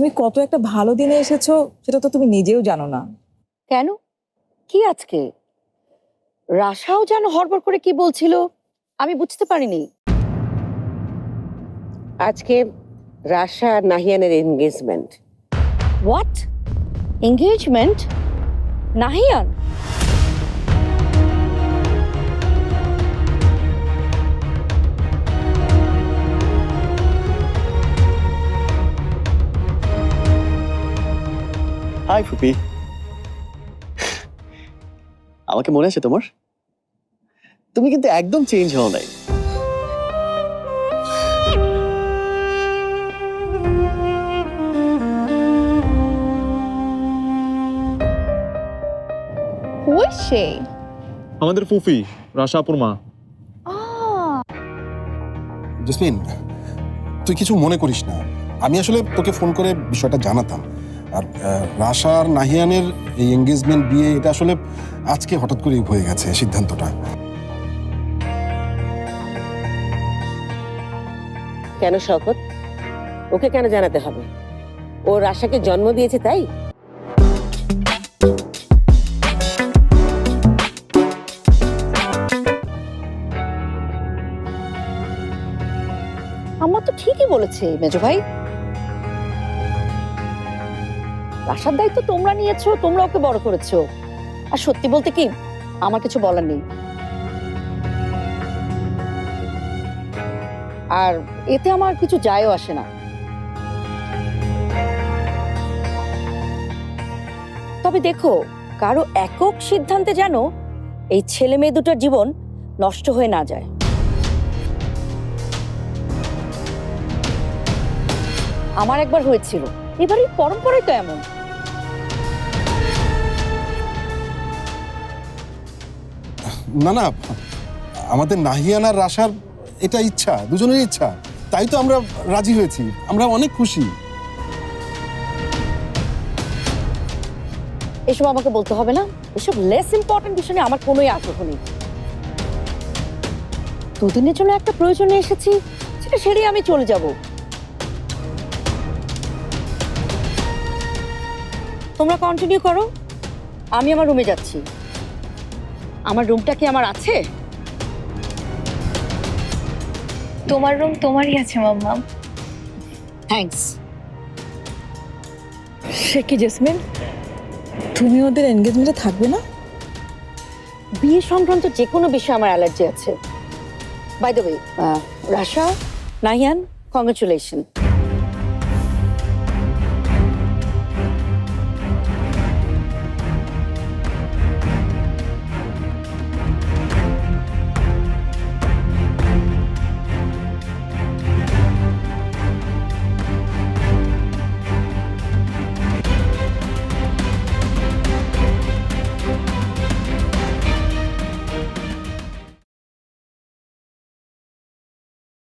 তুমি কত একটা ভালো দিনে এসেছো সেটা তো তুমি নিজেও জানো না। কেন? কি আজকে? রাশাও যেন হড়বড় করে কি বলছিল, আমি বুঝতে পারিনি। আজকে রাশা আর নাহিয়ানের engagement. What? Engagement? Nahiyan? Hi ফুপি, আমাকে মনে আছে তোমার? তুমি কিন্তু একদম চেঞ্জ হও নাই। Who is she? আমাদের ফুফি রাশাপুর মা। জেসমিন, তুই কিছু মনে করিস না, আমি আসলে তোকে ফোন করে বিষয়টা জানাতাম। আর রাশা আর নাহিয়ানের এই এঙ্গেজমেন্ট বিয়ে এটা আসলে আজকে হঠাৎ করেই হয়ে গেছে সিদ্ধান্তটা। কেন শওকত? ওকে কেন জানাতে হবে? ও রাশাকে জন্ম দিয়েছে তাই? আমার তো ঠিকই বলেছে মেজো ভাই। রাশার দায়িত্ব তোমরা নিয়েছো, তোমরা ওকে বড় করেছো। আর সত্যি বলতে কি, আমার কিছু বলার নেই। আর এতে আমার কিছু যায়ও আসে না। তবে দেখো, কারো একক সিদ্ধান্তে যেন এই ছেলে মেয়ে দুটোর জীবন নষ্ট হয়ে না যায়। আমার একবার হয়েছিল, এবারই পরম্পরাই তো এমন। না না, আমাদের নাহিয়ান আর রাশার এটা ইচ্ছা, দুজনের ইচ্ছা, তাই তো আমরা রাজি হয়েছি, আমরা অনেক খুশি। এসব আমাকে বলতে হবে না, এসব লেস ইম্পর্টেন্ট বিষয় নিয়ে আমার কোনোই আগ্রহ নেই। দুদিনের জন্য একটা প্রয়োজনে এসেছি, সেটা সেরেই আমি চলে যাব। তোমরা কন্টিনিউ করো, আমি আমার রুমে যাচ্ছি। আমার রুমটা কি আমার আছে? তোমার রুম তোমারই আছে মাম্মা। থ্যাঙ্কস। সে কি জেসমিন, তুমি ওদের এনগেজমেন্টে থাকবে না? বিয়ে সংক্রান্ত যে কোনো বিষয়ে আমার অ্যালার্জি আছে। By the way, Rasha, Nahiyan, congratulation.